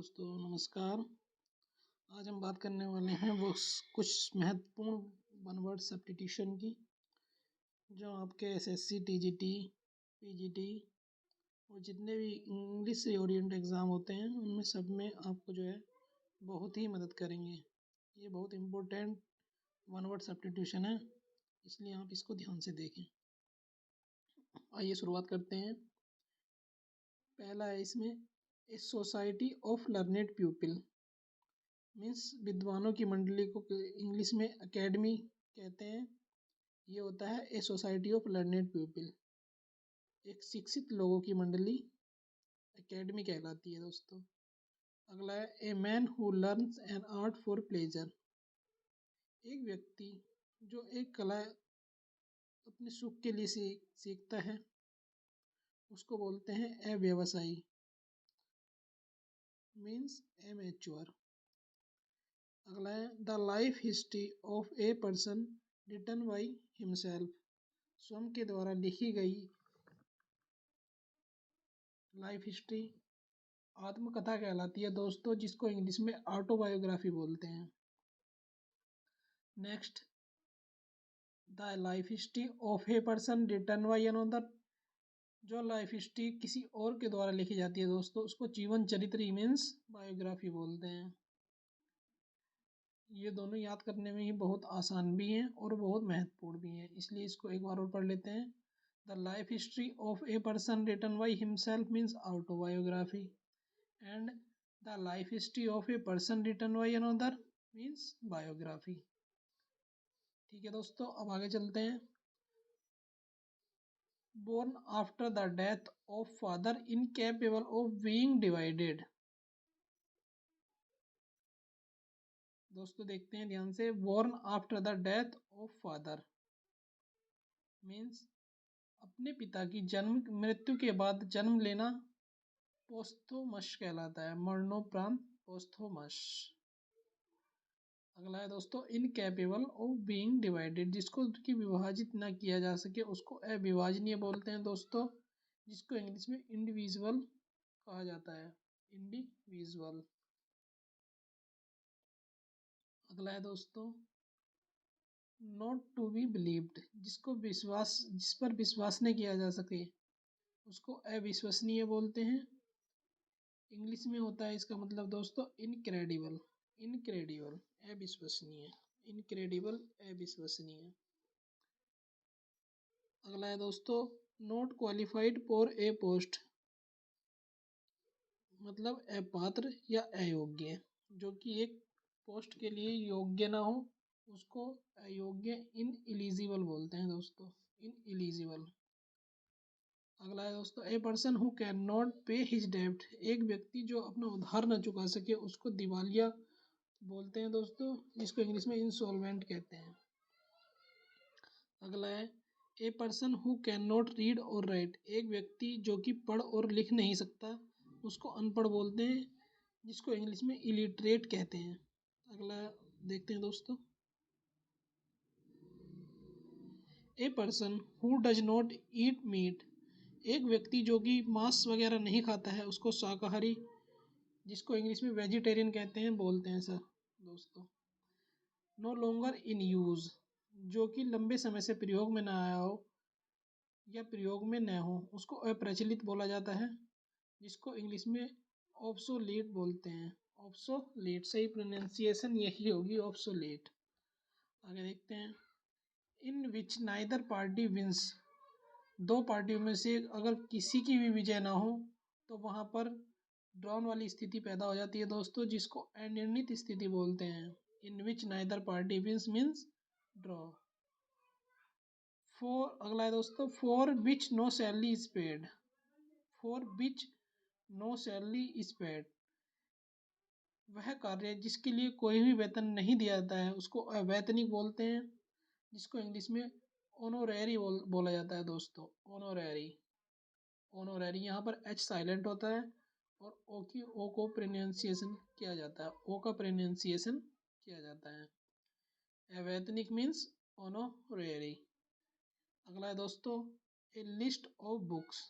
दोस्तों नमस्कार। आज हम बात करने वाले हैं वो कुछ महत्वपूर्ण वन वर्ड सब्स्टिट्यूशन की, जो आपके एसएससी, टीजीटी, पीजीटी और जितने भी इंग्लिश से ओरिएंट एग्ज़ाम होते हैं उनमें सब में आपको जो है बहुत ही मदद करेंगे। ये बहुत इम्पोर्टेंट वन वर्ड सब्स्टिट्यूशन है, इसलिए आप इसको ध्यान से देखें। आइए शुरुआत करते हैं। पहला है इसमें a society of learned people, means विद्वानों की मंडली को इंग्लिश में एकेडमी कहते हैं। ये होता है a society of learned people, एक शिक्षित लोगों की मंडली एकेडमी कहलाती है दोस्तों। अगला है ए man who learns an art for pleasure, एक व्यक्ति जो एक कला अपने सुख के लिए सीखता है उसको बोलते हैं ए व्यवसायी, मीन्स ए मैच्योर। अगला है the life history of a person written by himself, स्वयं के द्वारा लिखी गई लाइफ हिस्ट्री आत्मकथा कहलाती है दोस्तों, जिसको इंग्लिश में ऑटोबायोग्राफी बोलते हैं। Next, the life history of a person written by another, जो लाइफ हिस्ट्री किसी और के द्वारा लिखी जाती है दोस्तों उसको जीवन चरित्र मीन्स बायोग्राफी बोलते हैं। ये दोनों याद करने में ही बहुत आसान भी हैं और बहुत महत्वपूर्ण भी हैं, इसलिए इसको एक बार और पढ़ लेते हैं। The life history of a person written by himself means autobiography, and the life history of a person written by another means biography. ठीक है दोस्तों, अब आगे चलते हैं। Born after the death of father incapable of being divided, दोस्तों देखते हैं ध्यान से। Born after the death of father means अपने पिता की मृत्यु के बाद जन्म लेना पोस्थोमस कहलाता है, मरणोपरांत पोस्थोमस। अगला है दोस्तों इनकैपेबल ऑफ बीइंग डिवाइडेड, जिसको कि विभाजित ना किया जा सके उसको अविभाजनीय बोलते हैं दोस्तों, जिसको इंग्लिश में इंडिविजुअल कहा जाता है, इंडिविजुअल। अगला है दोस्तों नॉट टू बी बिलीव्ड, जिस पर विश्वास नहीं किया जा सके उसको अविश्वसनीय बोलते हैं। इंग्लिश में होता है इसका मतलब दोस्तों इनक्रेडिबल, इनक्रेडिबल अविश्वसनीय, इनक्रेडिबल अविश्वसनीय। अगला है दोस्तों not qualified for a post, मतलब अपात्र या अयोग्य, जो कि एक पोस्ट के लिए योग्य ना हो उसको अयोग्य, इनएलिजिबल बोलते हैं दोस्तों, इनएलिजिबल। अगला है दोस्तों a person who can not पे हिज डेब्ट, एक व्यक्ति जो अपना उधार न चुका सके उसको दिवालिया बोलते हैं दोस्तों, जिसको इंग्लिश में इंसॉल्वेंट कहते हैं। अगला है a person who can not read और राइट, एक व्यक्ति जो कि पढ़ और लिख नहीं सकता उसको अनपढ़ बोलते हैं, जिसको इंग्लिश में इलिटरेट कहते हैं। अगला देखते हैं दोस्तों a person who does not eat meat, एक व्यक्ति जो कि मांस वगैरह नहीं खाता है उसको शाकाहारी, जिसको इंग्लिश में वेजिटेरियन कहते हैं, बोलते हैं सर दोस्तों। नो लॉन्गर इन यूज़, जो कि लंबे समय से प्रयोग में ना आया हो या प्रयोग में न हो उसको अप्रचलित बोला जाता है, जिसको इंग्लिश में ऑब्सोलीट बोलते हैं। ऑब्सोलीट, सही प्रोनाउंसिएशन यही होगी, ऑब्सोलीट। आगे देखते हैं in which neither party wins, दो पार्टियों में से अगर किसी की भी विजय ना हो तो वहाँ पर ड्रॉन वाली स्थिति पैदा हो जाती है दोस्तों, जिसको अनिर्णित स्थिति बोलते हैं। In which neither party wins means draw. अगला है दोस्तों for which no salary is paid, for which no salary is paid, वह कार्य जिसके लिए कोई भी वेतन नहीं दिया जाता है उसको अवैतनिक बोलते हैं, जिसको इंग्लिश में ऑनोरेरी बोला जाता है दोस्तों, ऑनोरेरी। ऑनोरेरी यहाँ पर एच साइलेंट होता है और ओ को प्रोनाउंसिएशन किया जाता है, ओ का प्रोनाउंसिएशन किया जाता है। अवैतनिक मीन्स ऑनोरेरी। अगला है दोस्तों ए लिस्ट ऑफ बुक्स,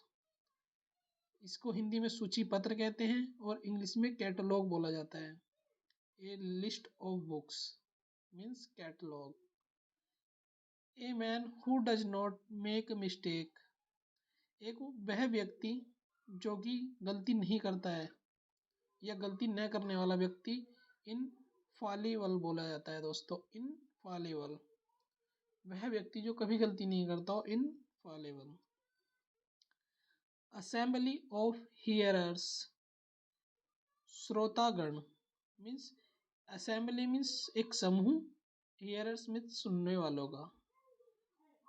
इसको हिंदी में सूची पत्र कहते हैं और इंग्लिश में कैटलॉग बोला जाता है। A list of books means catalogue. A man who does not make mistake, एक वह व्यक्ति जो कि गलती नहीं करता है या गलती न करने वाला व्यक्ति इनफॉलिबल बोला जाता है दोस्तों। इनफॉलिबल, वह व्यक्ति जो कभी गलती नहीं करता हो, इनफॉलिबल। असेंबली ऑफ हियरर्स, श्रोतागण मीन्स, असेंबली मीन्स एक समूह, हियरर्स मीन्स सुनने वालों का,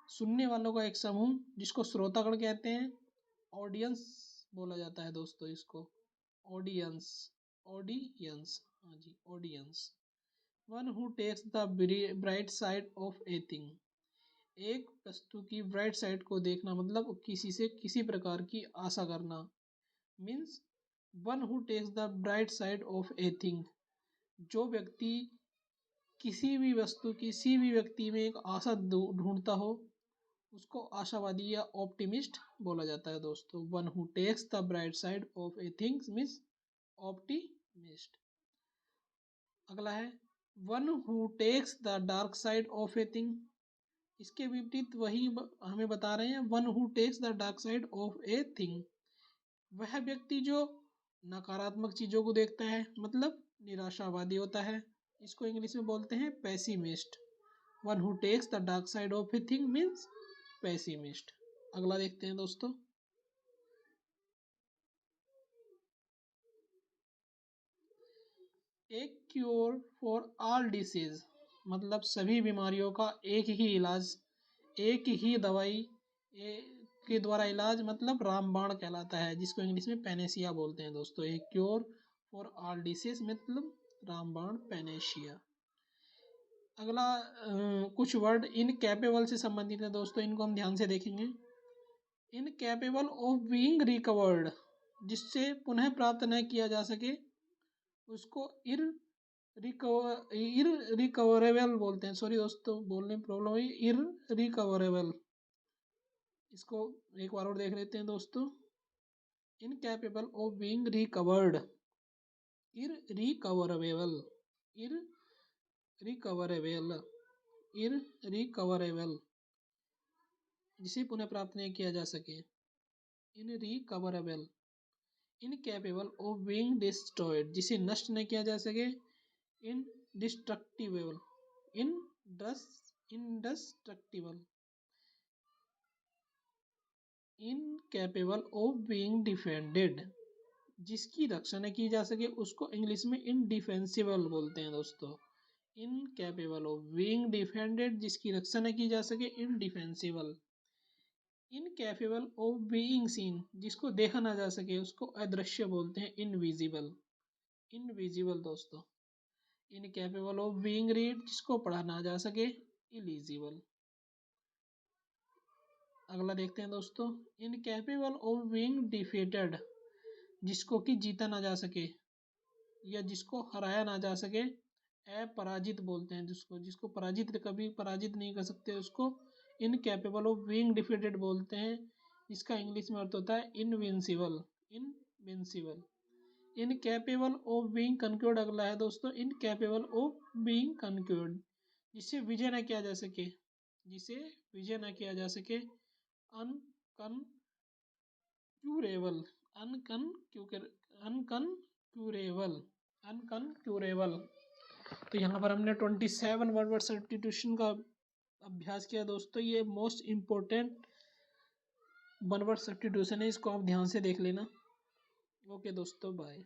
सुनने वालों का एक समूह जिसको श्रोतागण कहते हैं। ऑडियंस बोला जाता है दोस्तों इसको, ऑडियंस, ऑडियंस, हाँ जी audience. One who takes the bright side of a thing, एक वस्तु की ब्राइट साइड को देखना मतलब किसी से किसी प्रकार की आशा करना। Means one who takes the bright side of a thing, जो व्यक्ति किसी भी वस्तु किसी भी व्यक्ति में एक आशा ढूंढता हो उसको आशावादी या ऑप्टिमिस्ट बोला जाता है दोस्तों। One who takes the bright side of a things means optimist. अगला है one who takes the dark side of a thing, इसके विपरीत वही हमें बता रहे हैं। One who takes the dark side of a thing, वह व्यक्ति जो नकारात्मक चीज़ों को देखता है मतलब निराशावादी होता है, इसको इंग्लिश में बोलते हैं pessimist. One who takes the dark side of a thing means pessimist. अगला देखते हैं दोस्तों। एक क्योर फॉर ऑल डिसीज, मतलब सभी बीमारियों का एक ही इलाज, एक ही दवाई के द्वारा इलाज मतलब रामबाण कहलाता है, जिसको इंग्लिश में पेनेसिया बोलते हैं दोस्तों। एक क्योर फॉर ऑल डिसीज मतलब रामबाण, पेनेशिया। अगला कुछ वर्ड इनकैपेबल से संबंधित है दोस्तों, इनको हम ध्यान से देखेंगे। इनकैपेबल ऑफ बीइंग रिकवर्ड, जिससे पुनः प्राप्त न किया जा सके उसको इररिकवरेबल बोलते हैं। सॉरी दोस्तों बोलने में प्रॉब्लम हुई, इररिकवरेबल। इसको एक बार और देख लेते हैं दोस्तों। Incapable of being recovered, irrecoverable, irrecoverable, irrecoverable, जिसे पुनः प्राप्त नहीं किया जा सके, इनरिकवरेबल। इनकैपेबल ऑफ बीइंग डिस्ट्रॉयड, जिसे नष्ट न किया जा सके, indestructible, indestructible. Incapable of being defended, जिसकी रक्षा न की जा सके उसको इंग्लिश में इनडिफेंसिबल बोलते हैं दोस्तों। इनकैपेबल ऑफ बीइंग डिफेंडेड, जिसकी रक्षा न की जा सके, इनडिफेंसिबल। इनकैपेबल ऑफ बीइंग सीन, जिसको देखा ना जा सके उसको अदृश्य बोलते हैं, इनविजिबल, इनविजिबल दोस्तों। इनकैपेबल ऑफ बीइंग रीड, जिसको पढ़ा ना जा सके, इलिजिबल। अगला देखते हैं दोस्तों। इनकैपेबल ऑफ बीइंग डिफीटेड, जिसको कि जीता ना जा सके या जिसको हराया ना जा सके, अपराजित बोलते हैं जिसको, जिसको पराजित कभी पराजित नहीं कर सकते उसको इनकैपेबल ऑफ बीइंग डिफीटेड बोलते हैं। इसका इंग्लिश में अर्थ होता है invincible, invincible. Incapable of being conquered अगला है दोस्तों। इनकैपेबल ऑफ बीइंग कन्क्योर्ड, जिसे विजय न किया जा सके, जिसे विजय न किया जा सके, अनकन्क्यूरेबल, अनकन्क्यूरेबल, अनकन्क्यूरेबल। तो यहाँ पर हमने 27 वर्ड सब्स्टिट्यूशन का अभ्यास किया दोस्तों। ये most important one word substitution है, इसको आप ध्यान से देख लेना। ओके दोस्तों, बाय।